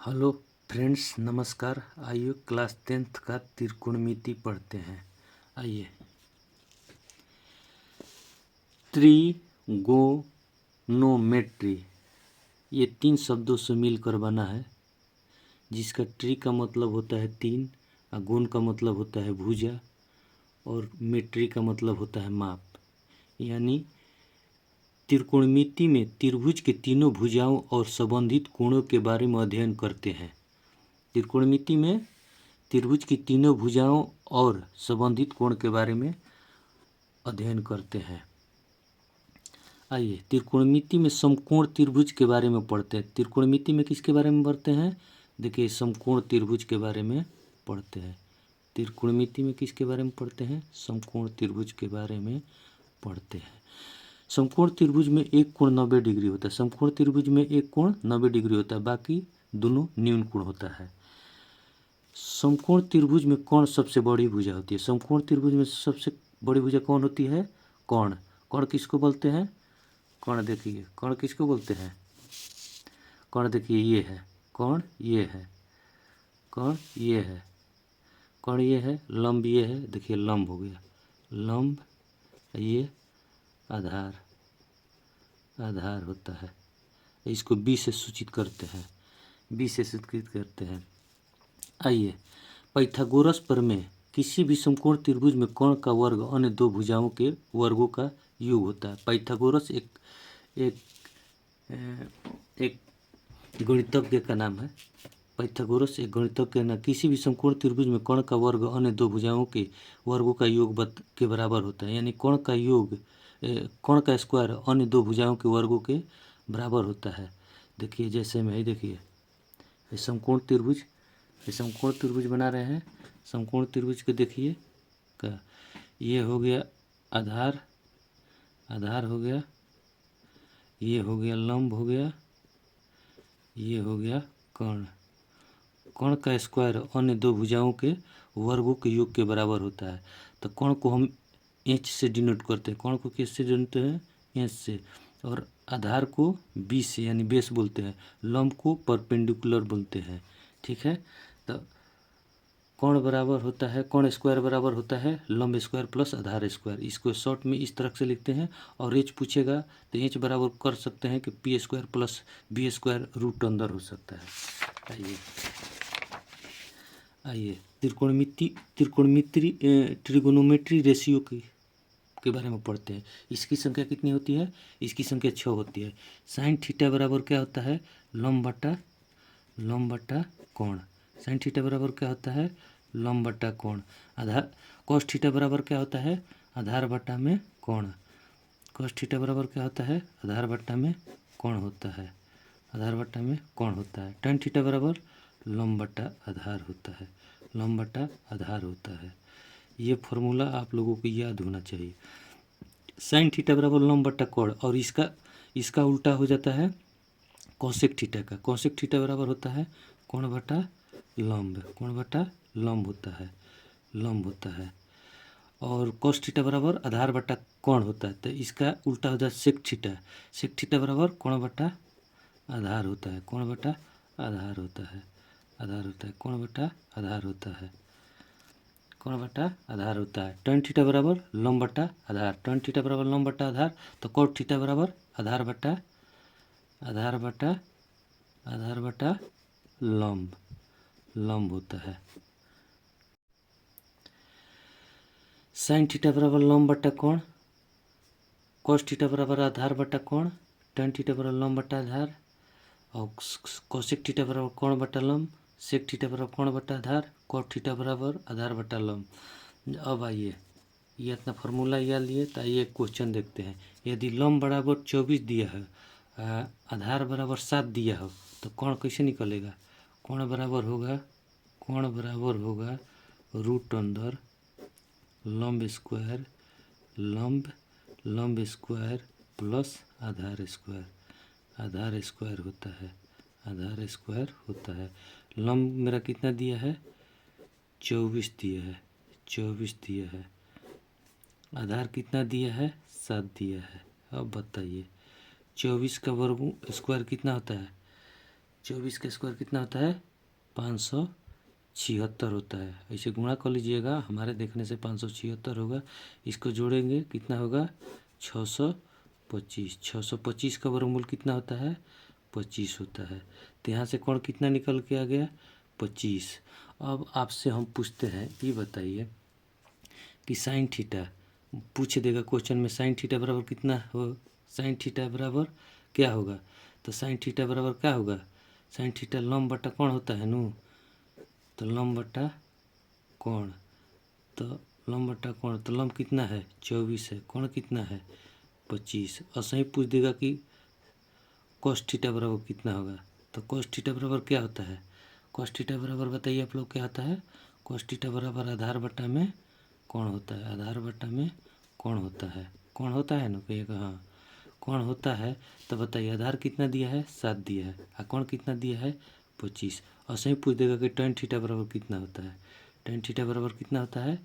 Hello friends, नमस्कार। आइए class 10th का त्रिकोणमिति पढ़ते हैं। आइए, त्रिगोनोमेट्री ये 3 शब्दों से मिलकर बना है, जिसका ट्री का मतलब होता है 3, गुण का मतलब होता है भुजा और मेट्री का मतलब होता है माप। यानी त्रिकोणमिति में त्रिभुज के तीनों भुजाओं और संबंधित कोणों के बारे में अध्ययन करते हैं। त्रिकोणमिति में त्रिभुज की तीनों भुजाओं और संबंधित कोण के बारे में अध्ययन करते हैं। आइए, त्रिकोणमिति में समकोण त्रिभुज के बारे में पढ़ते हैं। त्रिकोणमिति में किसके बारे में पढ़ते हैं? देखिए, समकोण त्रिभुज के बारे में पढ़ते हैं। त्रिकोणमिति में किसके बारे में पढ़ते हैं? समकोण त्रिभुज के बारे में पढ़ते हैं। समकोण त्रिभुज में एक कोण 90 डिग्री होता है। समकोण त्रिभुज में एक कोण 90 डिग्री होता है, बाकी दोनों न्यून कोण होता है। समकोण त्रिभुज में कौन सबसे बड़ी भुजा होती है? समकोण त्रिभुज में सबसे बड़ी भुजा कौन होती है? कोण। कोण किसको बोलते हैं? कोण देखिए, कोण किसको बोलते हैं? कोण देखिए, ये है कोण, ये है कोण, ये है कोण, ये है लंब, ये है, देखिए लंब हो गया लंब, ये आधार, आधार होता है। इसको बी से सूचित करते हैं, बी से सूचित करते हैं। आइए, पाइथागोरस प्रमेय किसी भी समकोण त्रिभुज में कोण का वर्ग अन्य दो भुजाओं के वर्गों का योग होता है। पाइथागोरस एक एक एक गणितज्ञ का नाम है। पाइथागोरस एक गणितज्ञ ना किसी भी समकोण त्रिभुज में कोण का वर्ग अन्य दो भुजाओं के वर्गों का योग के बराबर होता है। यानी कोण का योग, कोण का स्क्वायर अन्य दो भुजाओं के वर्गों के बराबर होता है। देखिए, जैसे में देखिए, समकोण त्रिभुज, समकोण त्रिभुज बना रहे हैं। समकोण त्रिभुज को देखिए का, ये हो गया आधार, आधार हो गया, ये हो गया लंब हो गया, ये हो गया कोण। कोण का स्क्वायर अन्य दो भुजाओं के वर्गों के योग के बराबर होता है। तो कोण को हम एच से डिनोट करते हैं। कोण को किससे डिनोट हैं? एच से। और आधार को बी से यानी बेस बोलते हैं। लंब को परपेंडिकुलर बोलते हैं। ठीक है, तो कोण बराबर होता है, कोण स्क्वायर बराबर होता है लंब स्क्वायर प्लस आधार स्क्वायर। इसको शॉर्ट में इस तरह से लिखते हैं। और एच पूछेगा तो एच बराबर कर सकते हैं कि P square plus B square root अंदर हो सकता है। आइए, आइए त्रिकोणमिति ट्रिगोनोमेट्री रेशियो के बारे में पढ़ते हैं। इसकी संख्या कितनी होती है? इसकी संख्या 6 होती है। साइन थीटा बराबर क्या होता है? लंब बटा कोण। साइन थीटा बराबर क्या होता है? लंब बटा कोण। आधार कॉस थीटा बराबर क्या होता है? आधार बटा में कोण। कॉस थीटा बराबर क्या होता है? आधार बटा में कोण होता है, आधार बटा में कोण होता है। tan थीटा बराबर लंब बटा आधार होता है, लंब बटा आधार होता है। ये फॉर्मूला आप लोगों को याद होना चाहिए। साइन थीटा बराबर लंब बटा कोण, और इसका उल्टा हो जाता है कोसेक थीटा का। कोसेक थीटा बराबर होता है कोण बटा लंब, कोण बटा लंब होता है, लंब होता है। और कोस थीटा बराबर आधार बटा कोण होता है। तो इसका उल्टा हो जाता है सेक थीटा। सेक थीटा बराबर कोण बटा आधार होता है, कोण बटा आधार होता है, आधार होता है, कोण बटा आधार होता है, कोण बटा आधार होता है। tan थीटा बराबर लंब बटा आधार, tan थीटा बराबर लंब बटा आधार। तो cot थीटा बराबर आधार बटा आधार बटा आधार बटा लंब, लंब होता है। साइन थीटा बराबर लंब बटा कोण, cos थीटा बराबर आधार बटा कोण, tan थीटा बराबर लंब बटा आधार, और कोसेक थीटा बराबर कोण बटा लंब, सेक थीटा बराबर कोण बटा आधार, cot थीटा बराबर आधार बटा लंब। अब आइए, ये इतना फार्मूला याद लिए, तो आइए क्वेश्चन देखते हैं। यदि लंब बराबर 24 दिया है, आधार बराबर 7 दिया हो, तो कोण कैसे निकलेगा? कोण बराबर होगा, कोण बराबर होगा रूट अंदर लंब स्क्वायर, लंब लंब स्क्वायर प्लस आधार स्क्वायर, आधार स्क्वायर होता है, आधार स्क्वायर होता है। लंब मेरा कितना दिया है? 24 दिया है, 24 दिया है। आधार कितना दिया है? 7 दिया है। अब बताइए, 24 का वर्ग स्क्वायर कितना होता है? 24 का स्क्वायर कितना होता है? 576 होता है। ऐसे गुणा कर लीजिएगा, हमारे देखने से 576 होगा। इसको जोड़ेंगे कितना होगा? 625। 625 का वर्गमूल कितना होता है? 25 होता है। तो यहाँ से कोण कितना निकल के आ गया? 25। अब आपसे हम पूछते हैं, ये बताइए कि साइन थीटा पूछ देगा क्वेश्चन में, साइन थीटा बराबर कितना हो? साइन थीटा बराबर क्या होगा? तो साइन थीटा बराबर क्या होगा? साइन थीटा लंब बटा कोण होता है नू। तो लंब बटा कोण, तो लंब बटा कोण, तो लंब कितना है? 24 है। कोण कितना है? 25। और सही पूछ देगा कि कोस थीटा बराबर कितना होगा। तो कोस थीटा बराबर क्या होता है? कोस थीटा बराबर बताइए आप लोग क्या होता है? कोस थीटा बराबर आधार बटा में कोण होता है। आधार बटा में कोण होता है। कोण होता है ना, कहिएगा हाँ कोण होता है। तो बताइए आधार कितना दिया है? 7 दिया है। और कोण कितना दिया है? 25। और सही पूछ देगा कि tan थीटा बराबर कितना होता है। tan थीटा बराबर कितना होता है?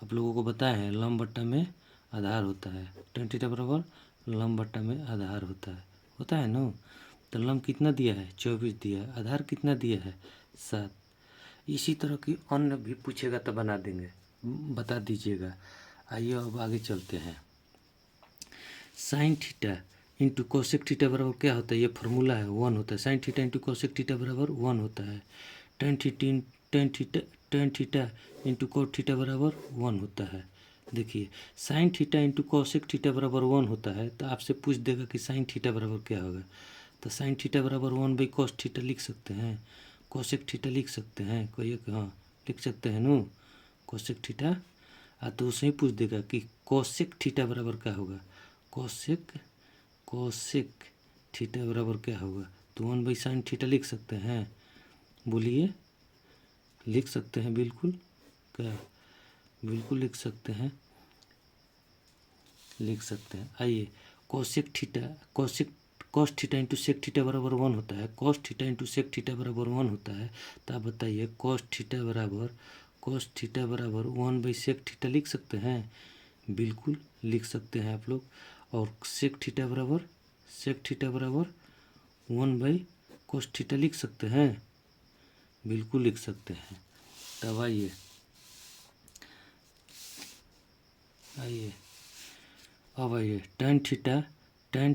आप लोगों को बताए हैं, लंब बट्टा में आधार होता है। tan थीटा बराबर लंब बट्टा में आधार होता है ना। तो लंब कितना दिया है? 24 दिया है। आधार कितना दिया है? 7। इसी तरह की अन्य भी पूछेगा तो बना देंगे, बता दीजिएगा। आइए अब आगे चलते हैं। Sine theta into cosec theta बराबर क्या होता है? ये फार्मूला है, 1 होता है। Sine theta into cosec theta बराबर 1 होता है। Tan theta into cot theta बराबर 1 होता है। देखिए sine theta into cosec theta बराबर 1 होता है, तो आपसे पूछ देगा कि साइन थीटा बराबर क्या होगा। तो साइन थीटा बराबर 1/cos थीटा लिख सकते हैं, कोसेक थीटा लिख सकते हैं। कोई एक हाँ लिख सकते हैं नू कोसेक थीटा। तो उसे ही पूछ देगा कि कोसेक थीटा बराबर क्या होगा। कोसेक थीटा बराबर क्या होगा। तो 1/sin थीटा लिख सकते हैं। बोलिए, लिख सकते हैं बिल्कुल, क्या बिल्कुल लिख सकते हैं, लिख सकते हैं। आइए cosec theta cos theta into sec theta बराबर 1 होता है। cos theta into sec theta बराबर 1 होता है। तो आप बताइए cos थीटा बराबर 1/sec थीटा लिख सकते हैं। बिल्कुल लिख सकते हैं आप लोग। और सेक थीटा बराबर 1/cos थीटा लिख सकते हैं। बिल्कुल लिख सकते हैं। तब आइए अब आइए tan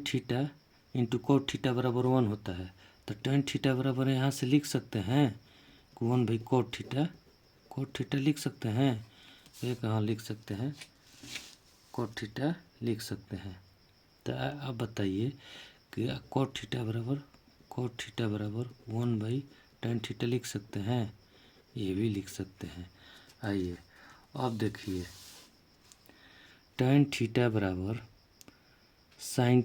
theta into cot theta बराबर 1 होता है। तो tan थीटा बराबर यहाँ से लिख सकते हैं 1/cot थीटा लिख सकते हैं। ये कहाँ लिख सकते हैं? कोट थीटा लिख सकते हैं। तो अब बताइए कि कोट थीटा बराबर 1/tan थीटा लिख सकते हैं। ये भी लिख सकते हैं। आइए अब देखिए tan थीटा बराबर साइन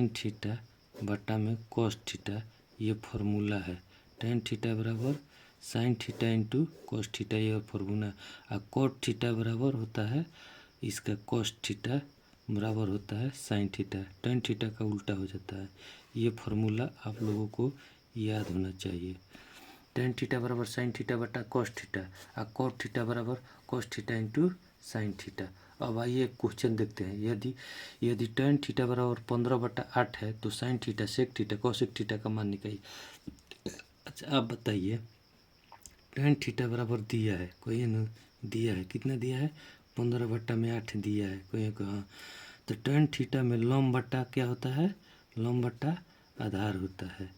थीटा बटा में cos थीटा, ये फार्मूला है। tan थीटा बराबर sine theta into cos theta, ये फार्मूला। और cot थीटा बराबर होता है इसका cos थीटा बराबर होता है साइन थीटा। tan थीटा का उल्टा हो जाता है। ये फार्मूला आप लोगों को याद होना चाहिए। tan थीटा बराबर साइन थीटा बटा cos थीटा, और cot थीटा बराबर cos theta into sine theta. अब आइए क्वेश्चन देखते हैं। यदि tan थीटा बराबर 15/8 है तो sine theta sec theta cosec theta का मान निकालिए। अच्छा आप बताइए tan थीटा बराबर दिया है, कोई न दिया है, कितना दिया है? 15/8 दिया है, कोई कहाँ। तो tan थीटा में लंब बटा क्या होता है? लंब बटा आधार होता है।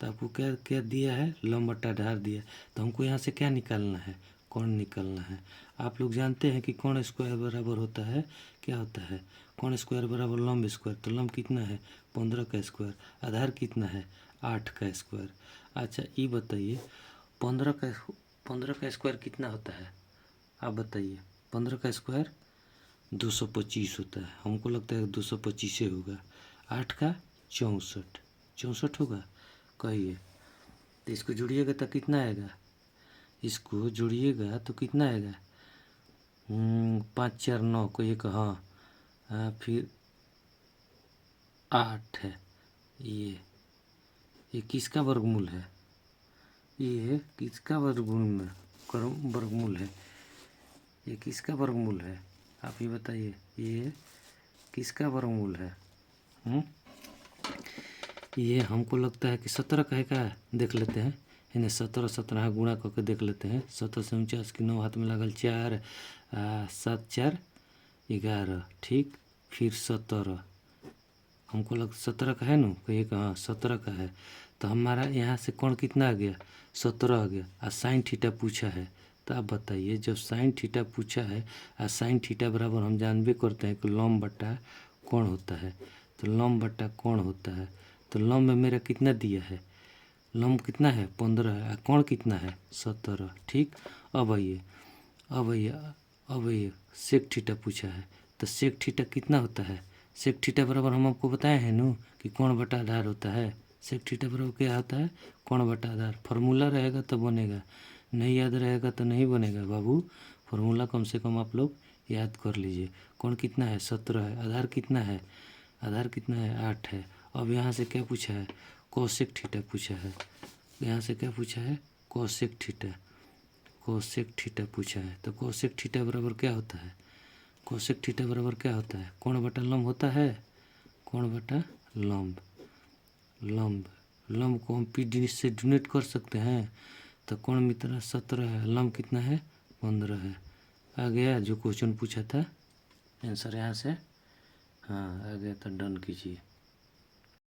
तो आपको क्या क्या दिया है? लंब बटा आधार दिया। तो हमको यहाँ से क्या निकालना है? कोण निकालना है। आप लोग जानते हैं कि कोण स्क्वायर बराबर होता है क्या होता है? कोण स्क्वायर बराबर लंब स्क्वायर। तो लंब कितना है? 15 का स्क्वायर। आधार कितना है? 8 का स्क्वायर। अच्छा ये बताइए 15 का स्क्वायर कितना होता है? आप बताइए 15 का स्क्वायर 225 होता है। हमको लगता है 225 होगा। 8 का 64 होगा। कहिए, तो इसको जोड़िएगा तो कितना आएगा? इसको जोड़िएगा तो कितना आएगा? 5 4 9 को एक हाँ फिर 8 है। ये किसका वर्गमूल है? ये किसका वर्गमूल है? ये किसका वर्गमूल है? आप ही बताइए, ये किसका वर्गमूल है? ये हमको लगता है कि 17 का है का, देख लेते हैं। इन्हें 17 17 गुणा करके देख लेते हैं। 17 से 49 की 9 हाथ में लगल 4 7 4 11, ठीक। फिर 17 हमको लग 17 का है ना, कहिए कि हाँ 17 का है। तो हमारा यहाँ से कोण कितना आ गया, 17 आ गया। और साइन थीटा पूछा है, तो आप बताइए जब साइन थीटा पूछा है और साइन थीटा बराबर हम जानबे करते हैं कि लंब बटा कोण होता है। तो लंब बटा कोण होता है। तो लंब में मेरा कितना दिया है, लंब कितना है 15 है, और कोण कितना है 17, ठीक। अब आइए सेक थीटा पूछा है। तो सेक थीटा कितना होता है, सेक थीटा बराबर हम आपको बताए हैं नू कि कोण बटा आधार होता है। सेक थीटा बराबर क्या होता है, कोण बटा आधार। फार्मूला रहेगा तो बनेगा, नहीं याद रहेगा तो नहीं बनेगा बाबू। फार्मूला कम से कम आप लोग याद कर लीजिए। कोण कितना है 17 है, आधार कितना है, आधार कितना है 8 है। अब यहाँ से क्या पूछा है, कोसेक थीटा पूछा है। यहाँ से क्या पूछा है, कोसेक थीटा, कोसेक थीटा पूछा है। तो कोसेक थीटा बराबर क्या होता है, कोसेक थीटा बराबर क्या होता है, कोण बटा लंब होता है, कोण बटा लंब। लंब को हम पी डी से डिनोट कर सकते हैं। तो कोण मित्र 17 है, लंब कितना है 15 है। आ गया जो क्वेश्चन पूछा था, आंसर यहाँ से हाँ आ गया। तो डन कीजिए।